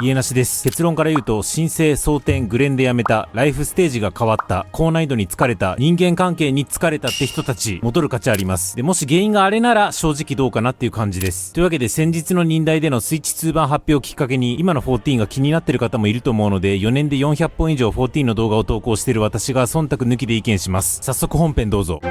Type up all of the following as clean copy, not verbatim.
家なしです。結論から言うと、申請、蒼天、グレンでやめた、ライフステージが変わった、高難易度に疲れた、人間関係に疲れたって人たち、戻る価値あります。で、もし原因があれなら、正直どうかなっていう感じです。というわけで、先日の忍耐でのスイッチ2版発表をきっかけに、今の14が気になってる方もいると思うので、4年で400本以上14の動画を投稿している私が、忖度抜きで意見します。早速本編どうぞ。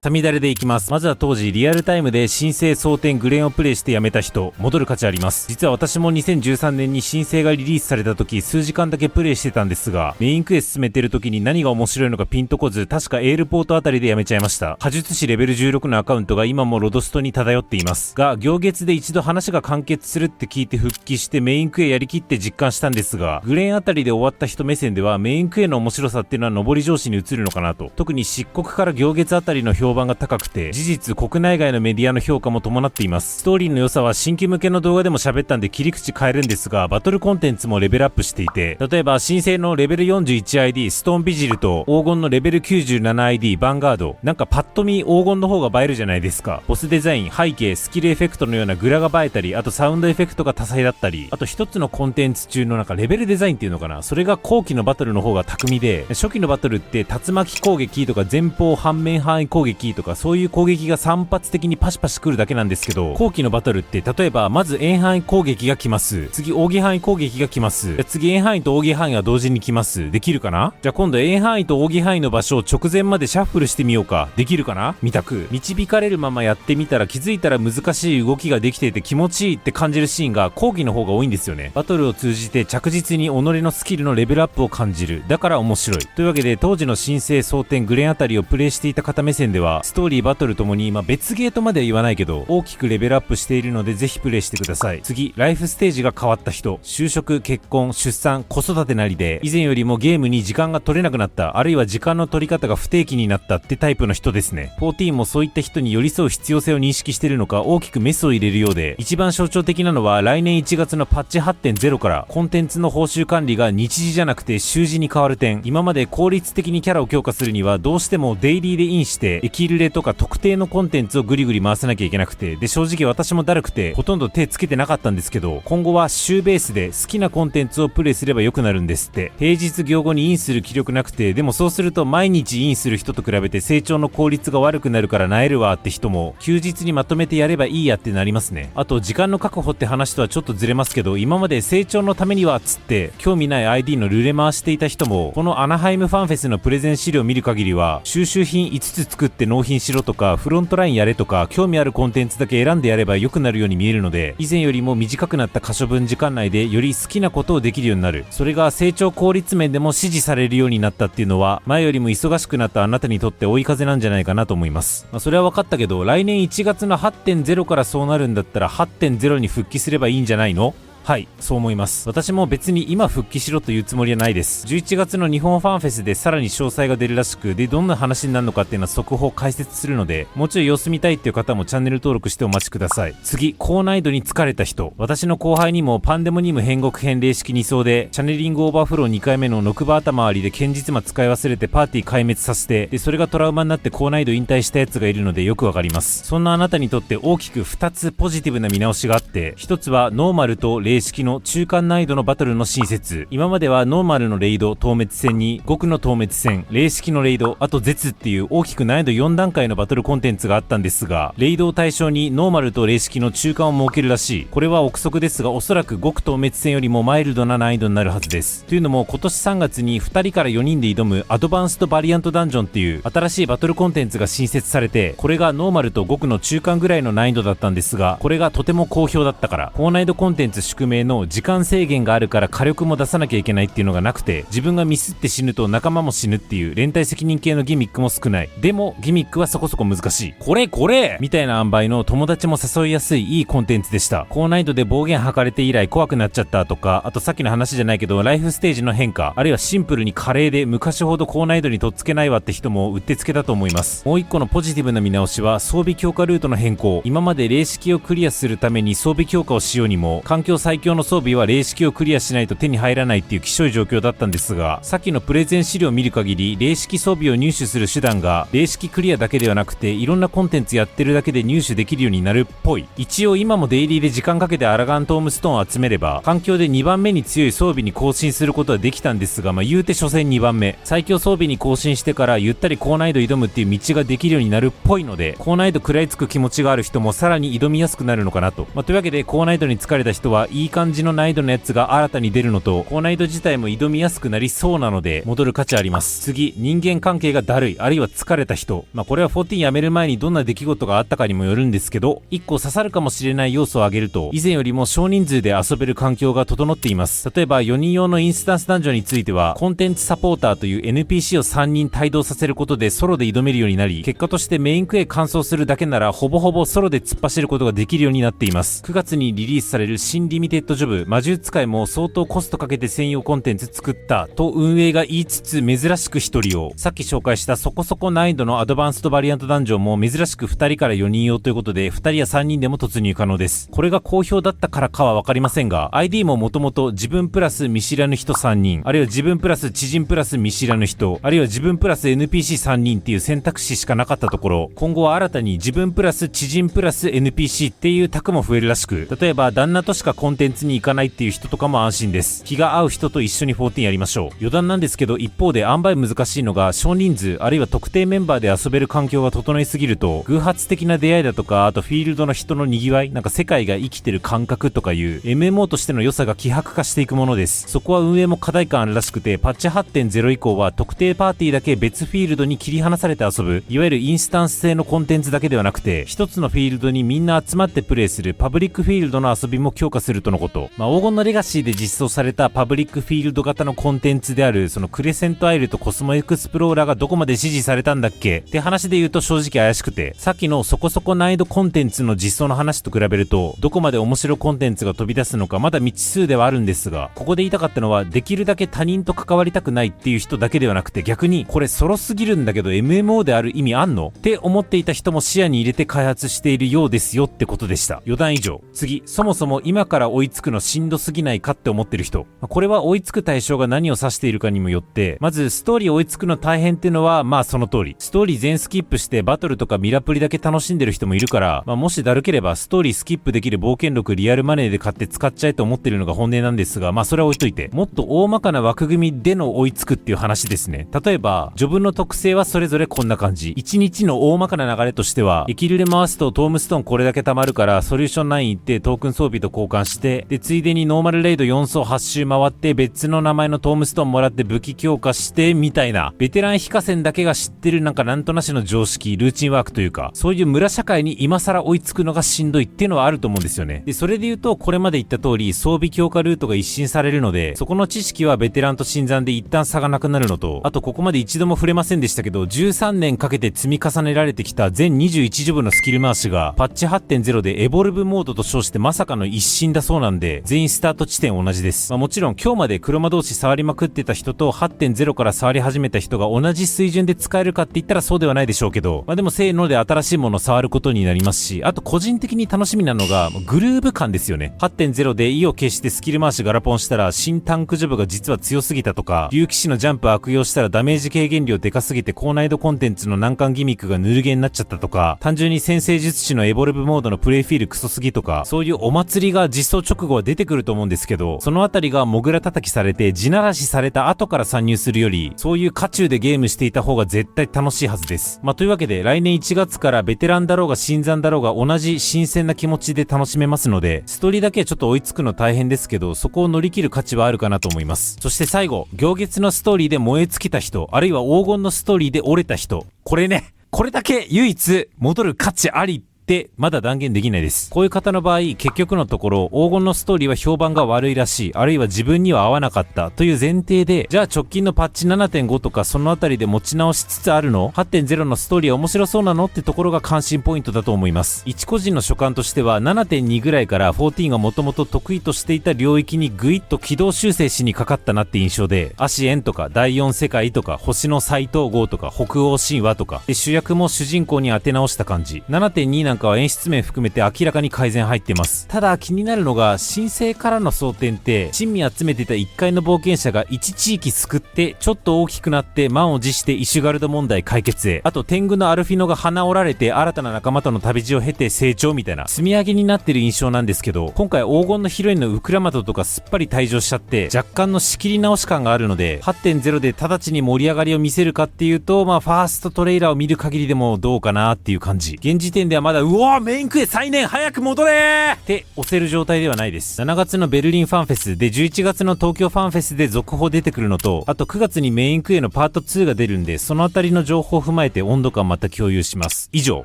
サミダレでいきます。まずは当時リアルタイムで申請蒼天グレンをプレイしてやめた人、戻る価値あります。実は私も2013年に申請がリリースされた時、数時間だけプレイしてたんですが、メインクエスト進めてる時に何が面白いのかピンとこず、確かエールポートあたりでやめちゃいました。魔術師レベル16のアカウントが今もロドストに漂っていますが、行月で一度話が完結するって聞いて復帰してメインクエやりきって実感したんですが、グレンあたりで終わった人目線ではメインクエの面白さっていうのは上り調子に移るのかなと。特に漆黒から行月あたりの評判が高くて、事実国内外のメディアの評価も伴っています。ストーリーの良さは新規向けの動画でも喋ったんで切り口変えるんですが、バトルコンテンツもレベルアップしていて、例えば新生のレベル 41ID ストーンビジルと黄金のレベル 97ID ヴァンガード、なんかパッと見黄金の方が映えるじゃないですか。ボスデザイン、背景、スキルエフェクトのようなグラが映えたり、あとサウンドエフェクトが多彩だったり、あと一つのコンテンツ中のなんかレベルデザインっていうのかな、それが後期のバトルの方が巧みで、初期のバトルって竜巻攻撃とか前方反面範囲攻撃とかそういう攻撃が3発的にパシパシ来るだけなんですけど、後期のバトルって例えばまず遠範囲攻撃が来ます、次奥義範囲攻撃が来ます、次遠範囲と奥義範囲が同時に来ます。できるかな。じゃあ今度遠範囲と奥義範囲の場所を直前までシャッフルしてみようか。できるかな。見たく導かれるままやってみたら気づいたら難しい動きができていて気持ちいいって感じるシーンが後期の方が多いんですよね。バトルを通じて着実に己のスキルのレベルアップを感じる。だから面白い。というわけで当時の新生蒼天グレンあたりをプレイしていた方目線では、ストーリーバトルともに別ゲートまでは言わないけど大きくレベルアップしているのでぜひプレイしてください。次、ライフステージが変わった人、就職、結婚、出産、子育てなりで以前よりもゲームに時間が取れなくなった、あるいは時間の取り方が不定期になったってタイプの人ですね。14もそういった人に寄り添う必要性を認識しているのか大きくメスを入れるようで、一番象徴的なのは来年1月のパッチ 8.0 からコンテンツの報酬管理が日時じゃなくて週次に変わる点。今まで効率的にキャラを強化するにはどうしてもデイリーでインしてエキルレとか特定のコンテンツをグリグリ回さなきゃいけなくて、で正直私もだるくてほとんど手つけてなかったんですけど、今後は週ベースで好きなコンテンツをプレイすれば良くなるんですって。平日業後にインする気力なくて、でもそうすると毎日インする人と比べて成長の効率が悪くなるから萎えるわって人も、休日にまとめてやればいいやってなりますね。あと時間の確保って話とはちょっとずれますけど、今まで成長のためにはっつって興味ない ID のルレ回していた人も、このアナハイムファンフェスのプレゼン資料を見る限りは収集品5つ作って納品しろとかフロントラインやれとか興味あるコンテンツだけ選んでやれば良くなるように見えるので、以前よりも短くなった可処分時間内でより好きなことをできるようになる。それが成長効率面でも支持されるようになったっていうのは、前よりも忙しくなったあなたにとって追い風なんじゃないかなと思います。それは分かったけど、来年1月の 8.0 からそうなるんだったら 8.0 に復帰すればいいんじゃないの。はい、そう思います。私も別に今復帰しろというつもりはないです。11月の日本ファンフェスでさらに詳細が出るらしく、でどんな話になるのかっていうのは速報解説するので、もうちょい様子見たいっていう方もチャンネル登録してお待ちください。次、高難易度に疲れた人。私の後輩にもパンデモニウム変極編霊式2層でチャネリングオーバーフロー2回目のノクバ頭ありで堅実魔使い忘れてパーティー壊滅させて、でそれがトラウマになって高難易度引退したやつがいるのでよくわかります。そんなあなたにとって大きく2つポジティブな見直しがあって、1つはノーマルと霊式の中間難易度のバトルの新設。今まではノーマルのレイド透滅戦に極の透滅戦、霊式のレイド、あと絶っていう大きく難易度4段階のバトルコンテンツがあったんですが、レイドを対象にノーマルと霊式の中間を設けるらしい。これは憶測ですが、おそらく極透滅戦よりもマイルドな難易度になるはずです。というのも今年3月に2人から4人で挑むアドバンストバリアントダンジョンっていう新しいバトルコンテンツが新設されて、これがノーマルと極の中間ぐらいの難易度だったんですが、これがとても好評だったから、高難易度コンテンツ宿命の時間制限があるから火力も出さなきゃいけないっていうのがなくて、自分がミスって死ぬと仲間も死ぬっていう連帯責任系のギミックも少ない。でもギミックはそこそこ難しい。これみたいな塩梅の友達も誘いやすいいいコンテンツでした。高難易度で暴言吐かれて以来怖くなっちゃったとか、あとさっきの話じゃないけどライフステージの変化、あるいはシンプルに華麗で昔ほど高難易度にとっつけないわって人もうってつけだと思います。もう一個のポジティブな見直しは装備強化ルートの変更。今まで霊式をクリアするために装備強化をしようにも環境再最強の装備は霊式をクリアしないと手に入らないっていうきしょい状況だったんですが、さっきのプレゼン資料を見る限り、霊式装備を入手する手段が霊式クリアだけではなくて、いろんなコンテンツやってるだけで入手できるようになるっぽい。一応今もデイリーで時間かけてアラガントームストーンを集めれば、環境で2番目に強い装備に更新することはできたんですが、言うて所詮2番目。最強装備に更新してからゆったり高難易度挑むっていう道ができるようになるっぽいので、高難易度食らいつく気持ちがある人もさらに挑みやすくなるのかなと。というわけで高難易度に疲れた人はいい感じの難易度のやつが新たに出るのと、高難易度自体も挑みやすくなりそうなので戻る価値あります。次、人間関係がだるい、あるいは疲れた人。これは14やめる前にどんな出来事があったかにもよるんですけど、1個刺さるかもしれない要素を挙げると、以前よりも少人数で遊べる環境が整っています。例えば4人用のインスタンスダンジョンについては、コンテンツサポーターという NPC を3人帯同させることでソロで挑めるようになり、結果としてメインクエ完走するだけならほぼほぼソロで突っ走ることができるようになっています。9月にリリースされる新リミテッドジョブ魔獣使いも相当コストかけて専用コンテンツ作ったと運営が言いつつ、珍しく1人用。さっき紹介したそこそこ難易度のアドバンストバリアントダンジョンも珍しく2人から4人用ということで、2人や3人でも突入可能です。これが好評だったからかはわかりませんが、 ID ももともと自分プラス見知らぬ人3人、あるいは自分プラス知人プラス見知らぬ人、あるいは自分プラス NPC3 人っていう選択肢しかなかったところ、今後は新たに自分プラス知人プラス NPC っていう択も増えるらしく、例えば旦那としかコンテンツに行かないっていう人とかも安心です。気が合う人と一緒に14やりましょう。余談なんですけど、一方で塩梅難しいのが、少人数あるいは特定メンバーで遊べる環境が整いすぎると、偶発的な出会いだとか、あとフィールドの人の賑わい、なんか世界が生きてる感覚とかいう MMO としての良さが希薄化していくものです。そこは運営も課題感あるらしくて、パッチ 8.0 以降は特定パーティーだけ別フィールドに切り離されて遊ぶ、いわゆるインスタンス制のコンテンツだけではなくて、一つのフィールドにみんな集まってプレイするパブリックフィールドの遊びも強化するとのこと。黄金のレガシーで実装されたパブリックフィールド型のコンテンツである、そのクレセントアイルとコスモエクスプローラーがどこまで支持されたんだっけって話で言うと正直怪しくて、さっきのそこそこ難易度コンテンツの実装の話と比べると、どこまで面白コンテンツが飛び出すのかまだ未知数ではあるんですが、ここで言いたかったのは、できるだけ他人と関わりたくないっていう人だけではなくて、逆にこれソロすぎるんだけど MMO である意味あんのって思っていた人も視野に入れて開発しているようですよってことでした。余談以上。次、そもそも今から追いつくのしんどすぎないかって思ってる人。これは追いつく対象が何を指しているかにもよって、まずストーリー追いつくの大変っていうのはその通り。ストーリー全スキップしてバトルとかミラプリだけ楽しんでる人もいるから、もしだるければストーリースキップできる冒険録リアルマネーで買って使っちゃえと思ってるのが本音なんですが、それは置いといて、もっと大まかな枠組みでの追いつくっていう話ですね。例えばジョブの特性はそれぞれこんな感じ。1日の大まかな流れとしては、エキルで回すとトームストーンこれだけ貯まるからソリューション9行ってトークン装備と交換して、でついでにノーマルレイド4層8周回って別の名前のトームストーンもらって武器強化してみたいな、ベテラン非課線だけが知ってるなんとなしの常識、ルーチンワークというか、そういう村社会に今更追いつくのがしんどいっていうのはあると思うんですよね。でそれで言うと、これまで言った通り装備強化ルートが一新されるので、そこの知識はベテランと新参で一旦差がなくなるのと、あとここまで一度も触れませんでしたけど、13年かけて積み重ねられてきた全21ジョブのスキル回しがパッチ 8.0 でエボルブモードと称してまさかの一新だそうなんで、全員スタート地点同じです。もちろん今日まで黒魔同士触りまくってた人と 8.0 から触り始めた人が同じ水準で使えるかって言ったらそうではないでしょうけど、でもせーので新しいものを触ることになりますし、あと個人的に楽しみなのがグルーヴ感ですよね。 8.0 で意を決してスキル回しガラポンしたら新タンクジョブが実は強すぎたとか、竜騎士のジャンプ悪用したらダメージ軽減量でかすぎて高難易度コンテンツの難関ギミックがぬるゲーになっちゃったとか、単純に先生術師のエボルブモードのプレイフィールクソすぎとか、そういうお祭りが実装直後は出てくると思うんですけど、そのあたりがモグラ叩きされて地ならしされた後から参入するより、そういう渦中でゲームしていた方が絶対楽しいはずです。というわけで来年1月からベテランだろうが新参だろうが同じ新鮮な気持ちで楽しめますので、ストーリーだけはちょっと追いつくの大変ですけど、そこを乗り切る価値はあるかなと思います。そして最後、行月のストーリーで燃え尽きた人、あるいは黄金のストーリーで折れた人、これだけ唯一戻る価値ありってまだ断言できないです。こういう方の場合、結局のところ黄金のストーリーは評判が悪いらしい、あるいは自分には合わなかったという前提で、じゃあ直近のパッチ 7.5 とかそのあたりで持ち直しつつあるの 8.0 のストーリーは面白そうなのってところが関心ポイントだと思います。一個人の所感としては 7.2 ぐらいから14がもともと得意としていた領域にぐいっと軌道修正しにかかったなって印象で、アシエンとか第4世界とか星の再統合とか北欧神話とかで主役も主人公に当て直した感じ。 7.2 なんなんかは演出面含めて明らかに改善入ってます。ただ気になるのが、新生からの争点って、珍味集めてた1階の冒険者が1地域救って、ちょっと大きくなって満を持してイシュガルド問題解決へ。あと天狗のアルフィノが鼻折られて新たな仲間との旅路を経て成長みたいな積み上げになってる印象なんですけど、今回黄金のヒロインのウクラマトとかすっぱり退場しちゃって若干の仕切り直し感があるので、 8.0 で直ちに盛り上がりを見せるかっていうと、ファーストトレーラーを見る限りでもどうかなっていう感じ。現時点ではまだうわーメインクエ再燃早く戻れーって押せる状態ではないです。7月のベルリンファンフェスで11月の東京ファンフェスで続報出てくるのと、あと9月にメインクエのパート2が出るんで、そのあたりの情報を踏まえて温度感また共有します。以上。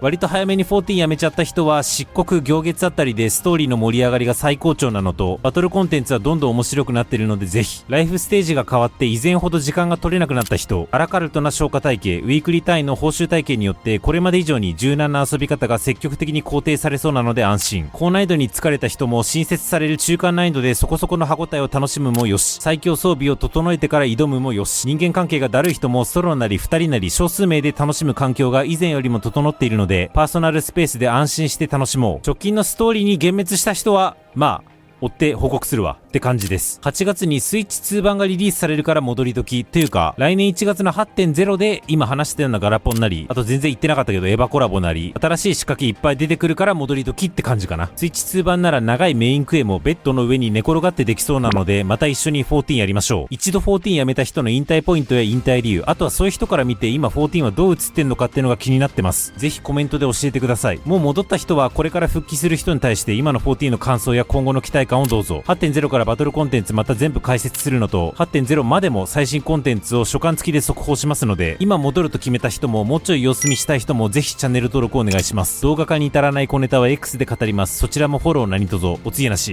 割と早めに14やめちゃった人は漆黒行月あたりでストーリーの盛り上がりが最高潮なのと、バトルコンテンツはどんどん面白くなってるのでぜひ。ライフステージが変わって以前ほど時間が取れなくなった人、アラカルトな消化体系、ウィークリー単位の報酬体系によってこれまで以上に柔軟な遊び方が積極的に肯定されそうなので安心。高難易度に疲れた人も新設される中間難易度でそこそこの歯応えを楽しむもよし、最強装備を整えてから挑むもよし、人間関係がだるい人もソロなり2人なり少数名で楽しむ環境が以前よりも整っているので、パーソナルスペースで安心して楽しもう。直近のストーリーに幻滅した人は追って報告するわって感じです。8月にスイッチ2版がリリースされるから戻り時というか、来年1月の 8.0 で今話したようなガラポンなり、あと全然言ってなかったけどエヴァコラボなり、新しい仕掛けいっぱい出てくるから戻り時って感じかな。スイッチ2版なら長いメインクエもベッドの上に寝転がってできそうなので、また一緒に14やりましょう。一度14やめた人の引退ポイントや引退理由、あとはそういう人から見て今14はどう映ってんのかっていうのが気になってます。ぜひコメントで教えてください。もう戻った人はこれから復帰する人に対して今の14の感想や今後の期待感をどうぞ。8.0 からバトルコンテンツまた全部解説するのと、 8.0 までも最新コンテンツを初巻付きで速報しますので、今戻ると決めた人ももうちょい様子見したい人もぜひチャンネル登録お願いします。動画化に至らない小ネタは X で語ります。そちらもフォロー何卒おつげなし。